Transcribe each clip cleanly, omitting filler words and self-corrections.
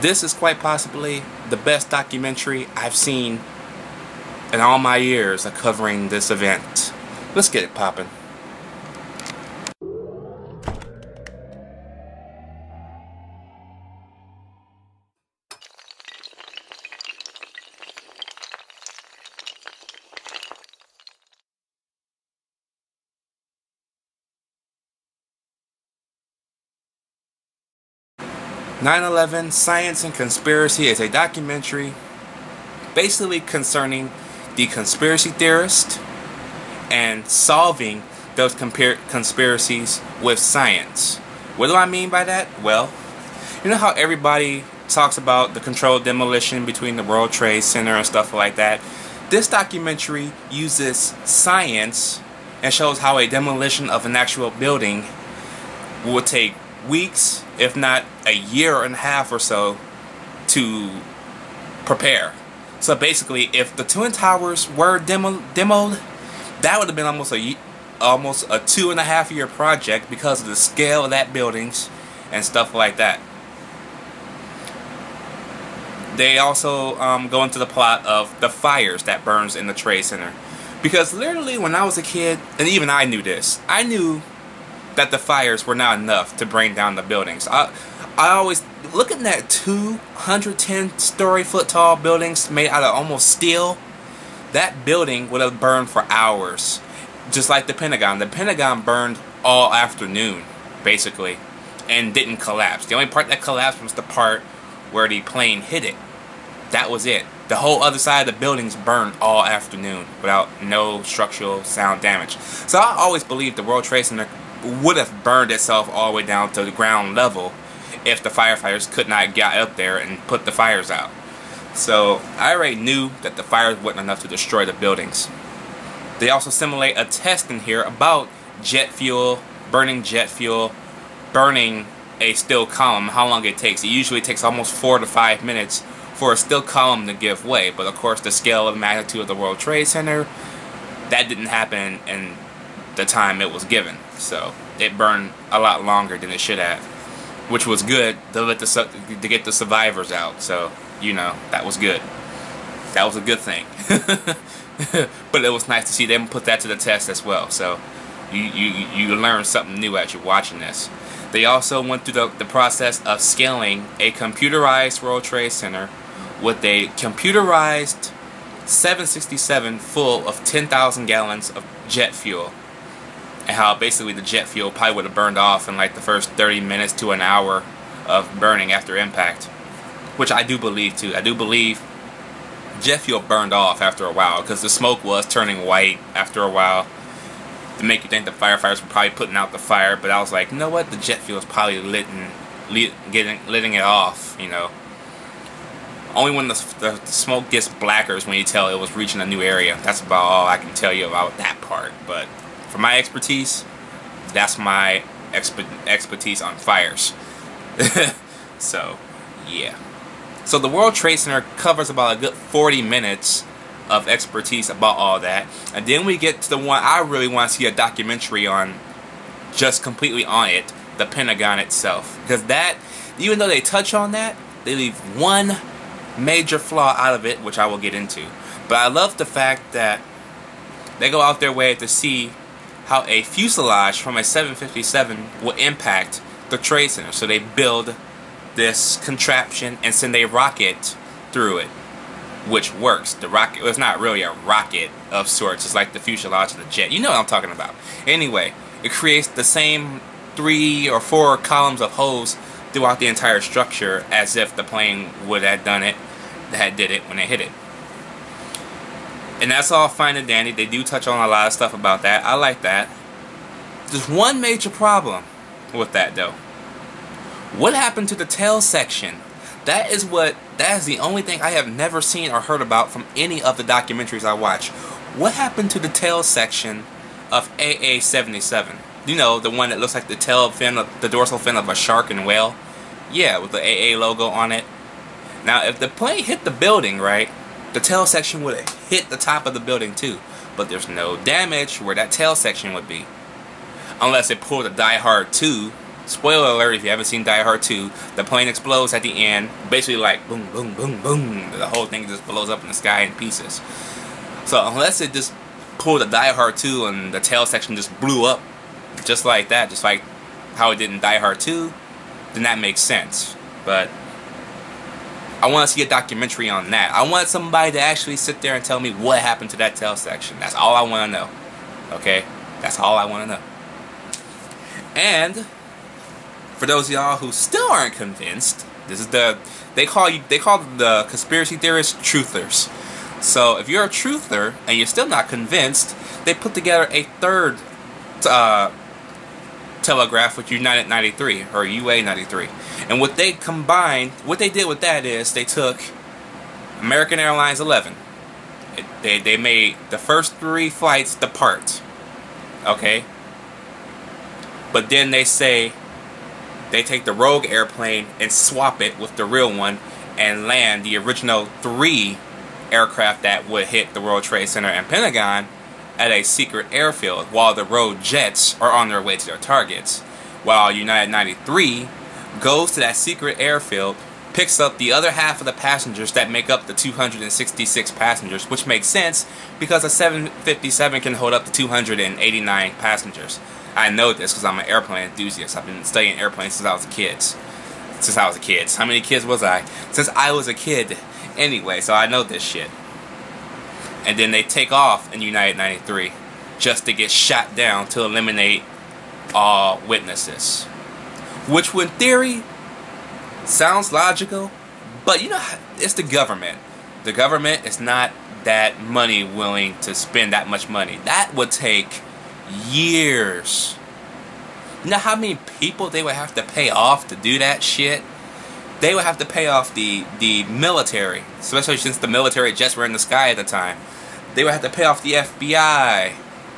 This is quite possibly the best documentary I've seen in all my years of covering this event. Let's get it poppin'. "9/11 Science and Conspiracy" is a documentary basically concerning the conspiracy theorist and solving those conspiracies with science. What do I mean by that? Well, you know how everybody talks about the controlled demolition between the World Trade Center and stuff like that? This documentary uses science and shows how a demolition of an actual building will take weeks, if not a year and a half or so, to prepare. So basically, if the Twin Towers were demoed, that would have been almost a 2.5 year project because of the scale of that buildings and stuff like that. They also go into the plot of the fires that burns in the Trade Center, because literally when I was a kid, and even I knew this, I knew that the fires were not enough to bring down the buildings. I always, looking at 210-story foot tall buildings made out of almost steel, that building would have burned for hours. Just like the Pentagon. The Pentagon burned all afternoon, basically, and didn't collapse. The only part that collapsed was the part where the plane hit it. That was it. The whole other side of the buildings burned all afternoon without no structural sound damage. So I always believed the World Trade Center would have burned itself all the way down to the ground level if the firefighters could not get up there and put the fires out. So I already knew that the fires wasn't enough to destroy the buildings. They also simulate a test in here about jet fuel, burning a steel column, how long it takes. It usually takes almost 4 to 5 minutes for a steel column to give way. But of course, the scale of magnitude of the World Trade Center, that didn't happen in the time it was given. So it burned a lot longer than it should have, which was good to get the survivors out. So, you know, that was good. That was a good thing. But it was nice to see them put that to the test as well. So you learn something new as you're watching this. They also went through the process of scaling a computerized World Trade Center with a computerized 767 full of 10,000 gallons of jet fuel. And how basically the jet fuel probably would have burned off in like the first 30 minutes to an hour of burning after impact. Which I do believe too. I do believe jet fuel burned off after a while, because the smoke was turning white after a while to make you think the firefighters were probably putting out the fire. But I was like, you know what? The jet fuel is probably letting it off, you know. Only when the smoke gets blacker is when you tell it was reaching a new area. That's about all I can tell you about that part. But for my expertise, that's my expertise on fires. So, yeah. So the World Trade Center covers about a good 40 minutes of expertise about all that. And then we get to the one I really want to see a documentary on, just completely on it, the Pentagon itself. Because that, even though they touch on that, they leave one major flaw out of it, which I will get into. But I love the fact that they go out their way to see how a fuselage from a 757 will impact the Trade Center. So they build this contraption and send a rocket through it, which works. The rocket, well, it's not really a rocket of sorts. It's like the fuselage of the jet. You know what I'm talking about. Anyway, it creates the same 3 or 4 columns of hose throughout the entire structure, as if the plane would have done it, did it when it hit it. And that's all fine and dandy. They do touch on a lot of stuff about that. I like that. There's one major problem with that though. What happened to the tail section? That is the only thing I have never seen or heard about from any of the documentaries I watch. What happened to the tail section of AA-77? You know, the one that looks like the tail fin, the dorsal fin of a shark and whale? Yeah, with the AA logo on it. Now, if the plane hit the building, right, the tail section would have hit the top of the building too. But there's no damage where that tail section would be. Unless it pulled a Die Hard 2 Spoiler alert, if you haven't seen Die Hard 2, the plane explodes at the end, basically like boom, boom, boom, boom. The whole thing just blows up in the sky in pieces. So unless it just pulled a Die Hard 2 and the tail section just blew up just like that, just like how it did in Die Hard 2, then that makes sense. But I want to see a documentary on that. I want somebody to actually sit there and tell me what happened to that tail section. That's all I want to know. Okay? That's all I want to know. And for those of y'all who still aren't convinced, this is they call the conspiracy theorists truthers. So if you're a truther and you're still not convinced, they put together a third telegraph with United 93 or UA 93. And what they did with that is they took American Airlines 11. They made the first 3 flights depart. Okay? But then they say they take the rogue airplane and swap it with the real one and land the original 3 aircraft that would hit the World Trade Center and Pentagon at a secret airfield while the rogue jets are on their way to their targets. While United 93 goes to that secret airfield, picks up the other half of the passengers that make up the 266 passengers, which makes sense because a 757 can hold up to 289 passengers. I know this because I'm an airplane enthusiast. I've been studying airplanes since I was a kid. How many kids was I? Since I was a kid. Anyway, so I know this shit. And then they take off in United 93 just to get shot down to eliminate all witnesses. Which, in theory, sounds logical, but you know, it's the government. The government is not that money willing to spend that much money. That would take years. You know how many people they would have to pay off to do that shit? They would have to pay off the military, especially since the military jets were in the sky at the time. They would have to pay off the FBI,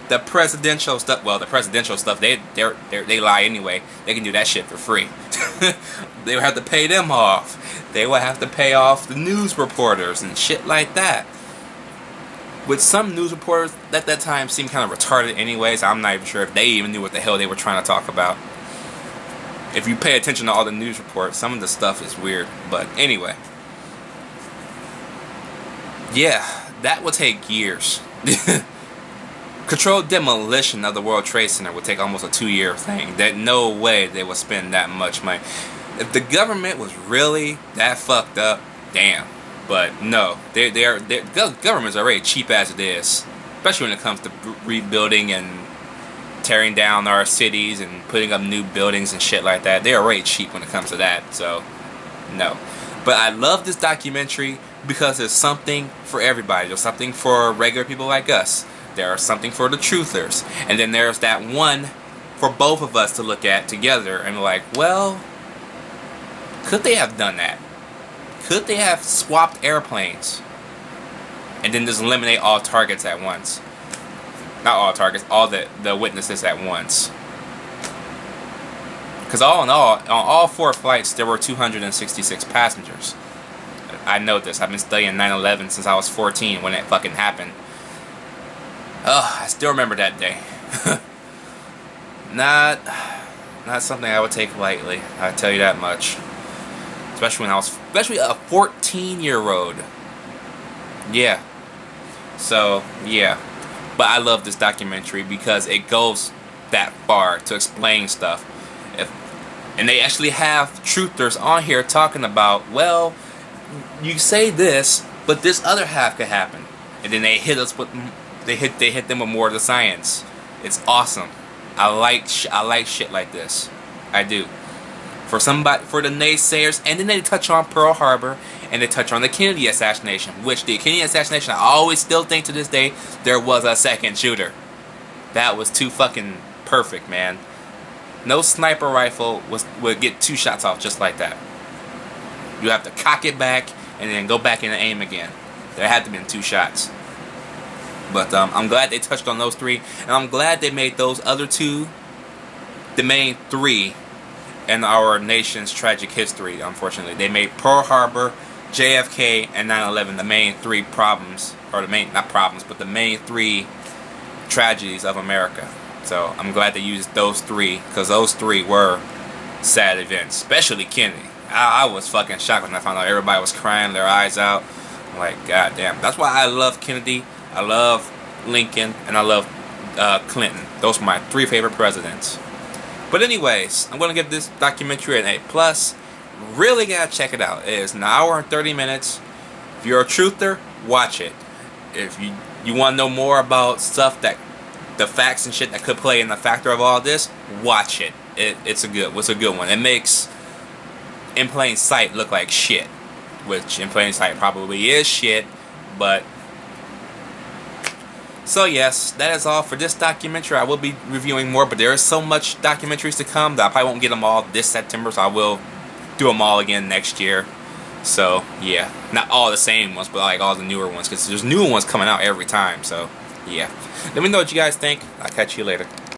the presidential stuff. Well, the presidential stuff, they lie anyway. They can do that shit for free. They would have to pay them off. They would have to pay off the news reporters and shit like that. Which some news reporters at that time seemed kind of retarded anyways. I'm not even sure if they even knew what the hell they were trying to talk about. If you pay attention to all the news reports, some of the stuff is weird. But anyway. Yeah, that would take years. Controlled demolition of the World Trade Center would take almost a 2-year thing. That no way they would spend that much money. If the government was really that fucked up, damn. But no, the government's already cheap as it is. Especially when it comes to rebuilding and tearing down our cities and putting up new buildings and shit like that. They're already cheap when it comes to that, so no. But I love this documentary because there's something for everybody. There's something for regular people like us. There's something for the truthers. And then there's that one for both of us to look at together and be like, well, could they have done that? Could they have swapped airplanes and then just eliminate all targets at once? Not all targets, all the witnesses at once. Because all in all, on all 4 flights, there were 266 passengers. I know this. I've been studying 9/11 since I was 14 when it fucking happened. Ugh, I still remember that day. Not something I would take lightly. I tell you that much. Especially a 14-year-old. Yeah. So yeah. But I love this documentary because it goes that far to explain stuff. And they actually have truthers on here talking about, well, you say this, but this other half could happen. And then they hit us with, they hit them with more of the science. It's awesome. I like shit like this. I do. For the naysayers, and then they touch on Pearl Harbor, and they touch on the Kennedy assassination, which the Kennedy assassination, I always still think to this day, there was a second shooter. That was too fucking perfect, man. No sniper rifle would get 2 shots off just like that. You have to cock it back, and then go back and aim again. There had to have been 2 shots. But I'm glad they touched on those 3, and I'm glad they made those other 2 the main 3 in our nation's tragic history, unfortunately. They made Pearl Harbor, JFK, and 9/11 the main 3 problems, or the main, not problems, but the main 3 tragedies of America. So I'm glad they used those 3, because those 3 were sad events, especially Kennedy. I was fucking shocked when I found out everybody was crying their eyes out. I'm like, god damn. That's why I love Kennedy, I love Lincoln, and I love Clinton. Those are my 3 favorite presidents. But anyways, I'm gonna give this documentary an A+. Really gotta check it out. It is an hour and 30 minutes. If you're a truther, watch it. If you want to know more about stuff that the facts and shit that could play in the factor of all this, watch it. It's a good one. It makes In Plain Sight look like shit, which In Plain Sight probably is shit, but so yes, that is all for this documentary. I will be reviewing more, but there is so much documentaries to come that I probably won't get them all this September, so I will do them all again next year. So yeah, not all the same ones, but like all the newer ones, because there's new ones coming out every time. So yeah, let me know what you guys think. I'll catch you later.